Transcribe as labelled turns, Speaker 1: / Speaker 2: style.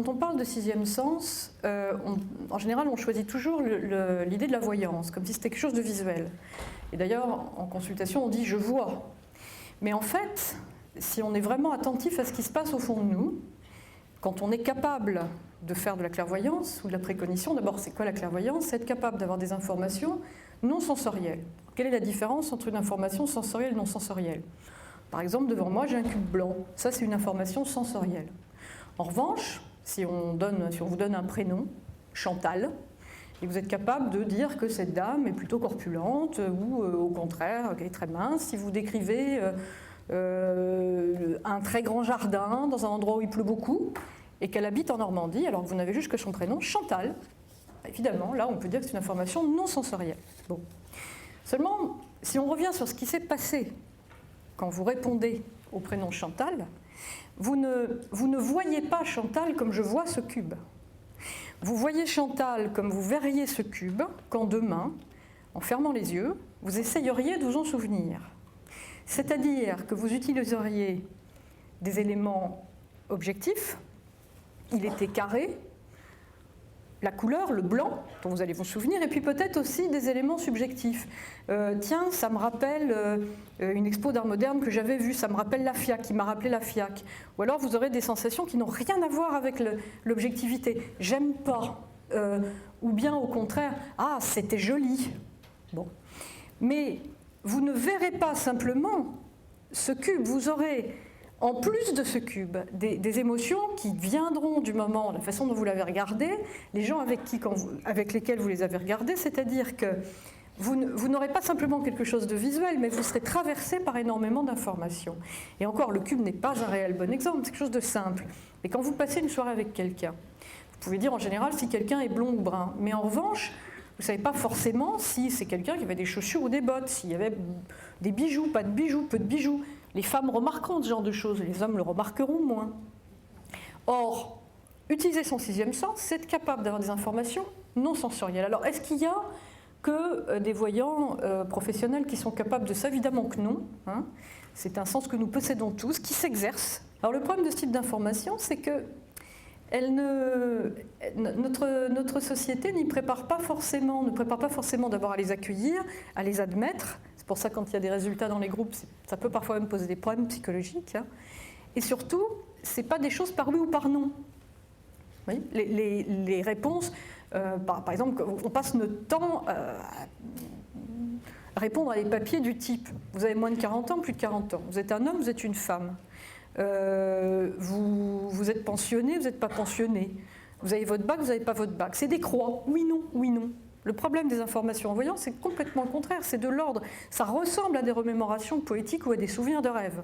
Speaker 1: quand on parle de sixième sens, en général, on choisit toujours l'idée de la voyance, comme si c'était quelque chose de visuel. Et d'ailleurs, en consultation, on dit « je vois ». Mais en fait, si on est vraiment attentif à ce qui se passe au fond de nous, quand on est capable de faire de la clairvoyance ou de la précognition, d'abord, c'est quoi la clairvoyance? C'est être capable d'avoir des informations non sensorielles. Quelle est la différence entre une information sensorielle et non sensorielle? Par exemple, devant moi, j'ai un cube blanc. Ça, c'est une information sensorielle. En revanche, si on vous donne un prénom, Chantal, et vous êtes capable de dire que cette dame est plutôt corpulente ou au contraire, qu'elle est très mince, si vous décrivez un très grand jardin dans un endroit où il pleut beaucoup et qu'elle habite en Normandie, alors que vous n'avez juste que son prénom, Chantal, évidemment, là, on peut dire que c'est une information non sensorielle. Bon. Seulement, si on revient sur ce qui s'est passé quand vous répondez au prénom Chantal, vous ne voyez pas Chantal comme je vois ce cube. Vous voyez Chantal comme vous verriez ce cube quand demain, en fermant les yeux, vous essayeriez de vous en souvenir. C'est-à-dire que vous utiliseriez des éléments objectifs, il était carré, la couleur, le blanc, dont vous allez vous souvenir, et puis peut-être aussi des éléments subjectifs. Tiens, ça me rappelle une expo d'art moderne que j'avais vue, ça me rappelle la FIAC, qui m'a rappelé la FIAC. Ou alors vous aurez des sensations qui n'ont rien à voir avec l'objectivité. J'aime pas. Ou bien au contraire, ah, c'était joli. Bon. Mais vous ne verrez pas simplement ce cube, vous aurez en plus de ce cube, des émotions qui viendront du moment, de la façon dont vous l'avez regardé, les gens avec lesquels vous les avez regardés, c'est-à-dire que vous n'aurez pas simplement quelque chose de visuel, mais vous serez traversé par énormément d'informations. Et encore, le cube n'est pas un réel bon exemple, c'est quelque chose de simple. Mais quand vous passez une soirée avec quelqu'un, vous pouvez dire en général si quelqu'un est blond ou brun, mais en revanche, vous ne savez pas forcément si c'est quelqu'un qui avait des chaussures ou des bottes, s'il y avait des bijoux, pas de bijoux, peu de bijoux. Les femmes remarqueront ce genre de choses, les hommes le remarqueront moins. Or, utiliser son sixième sens, c'est être capable d'avoir des informations non sensorielles. Alors, est-ce qu'il y a que des voyants professionnels qui sont capables de ça? Évidemment que non. Hein. C'est un sens que nous possédons tous, qui s'exerce. Alors, le problème de ce type d'information, c'est que notre société ne prépare pas forcément d'abord à les accueillir, à les admettre. C'est pour ça, quand il y a des résultats dans les groupes, ça peut parfois même poser des problèmes psychologiques. Hein. Et surtout, ce n'est pas des choses par oui ou par non. Oui, les réponses, par exemple, on passe notre temps à répondre à des papiers du type « Vous avez moins de 40 ans, plus de 40 ans. Vous êtes un homme, vous êtes une femme. Vous êtes pensionné, vous n'êtes pas pensionné. Vous avez votre bac, vous n'avez pas votre bac. » C'est des croix, oui, non, oui, non. Le problème des informations en voyant, c'est complètement le contraire, c'est de l'ordre. Ça ressemble à des remémorations poétiques ou à des souvenirs de rêve.